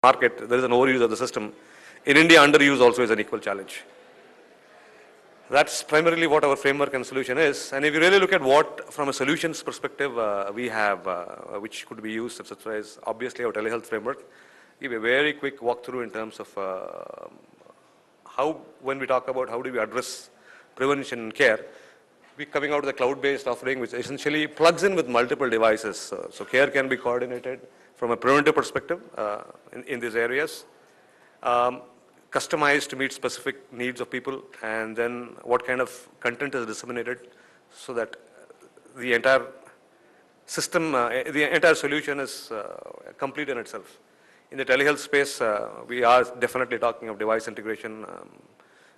market, there is an overuse of the system. In India, underuse also is an equal challenge. That's primarily what our framework and solution is. And if you really look at what, from a solutions perspective, we have, which could be used, etc., is obviously our telehealth framework. Give a very quick walkthrough in terms of how, when we talk about how do we address prevention and care, we're coming out with a cloud-based offering which essentially plugs in with multiple devices. So care can be coordinated from a preventive perspective in these areas. Customized to meet specific needs of people, and then what kind of content is disseminated so that the entire system, the entire solution is complete in itself. In the telehealth space, we are definitely talking of device integration.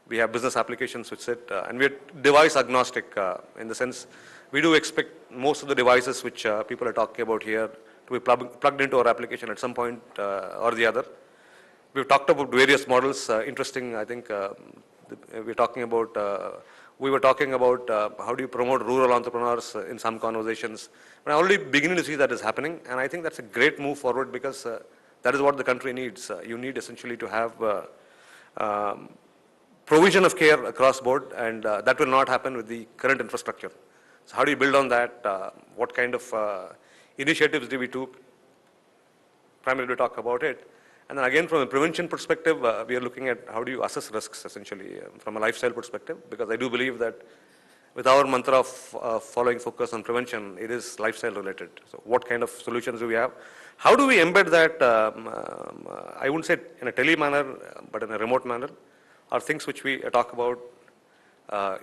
We have business applications which sit, and we are device agnostic in the sense we do expect most of the devices which people are talking about here to be plugged into our application at some point or the other. We've talked about various models. Interesting, I think we were talking about how do you promote rural entrepreneurs in some conversations. But I'm already beginning to see that is happening, and I think that's a great move forward because that is what the country needs. You need essentially to have provision of care across board, and that will not happen with the current infrastructure. So how do you build on that? What kind of initiatives do we do? Primarily to talk about it. And then again, from a prevention perspective, we are looking at how do you assess risks, essentially, from a lifestyle perspective, because I do believe that with our mantra of following focus on prevention, it is lifestyle related. So what kind of solutions do we have? How do we embed that, I wouldn't say in a tele manner, but in a remote manner, are things which we talk about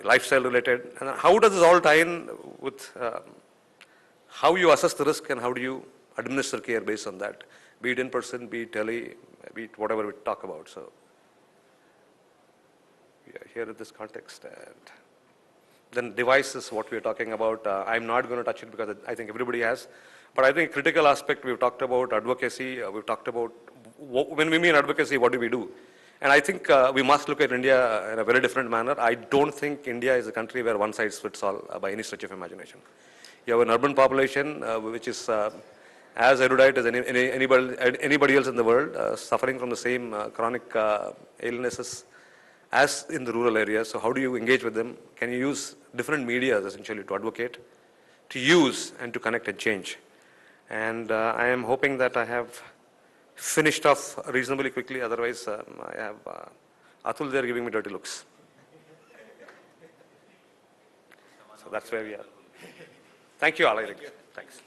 lifestyle related. And how does this all tie in with how you assess the risk and how do you administer care based on that? Be it in person, be it tele, be it whatever we talk about. So yeah, here in this context. And then device is what we're talking about. I'm not going to touch it because I think everybody has. But I think critical aspect, we've talked about advocacy. We've talked about, when we mean advocacy, what do we do? And I think we must look at India in a very different manner. I don't think India is a country where one size fits all by any stretch of imagination. You have an urban population which is as erudite as anybody else in the world, suffering from the same chronic illnesses as in the rural areas. So how do you engage with them? Can you use different media essentially to advocate, to use and to connect and change? And I am hoping that I have finished off reasonably quickly. Otherwise, I have Atul there giving me dirty looks. So that's where we are. Thank you all. Thanks.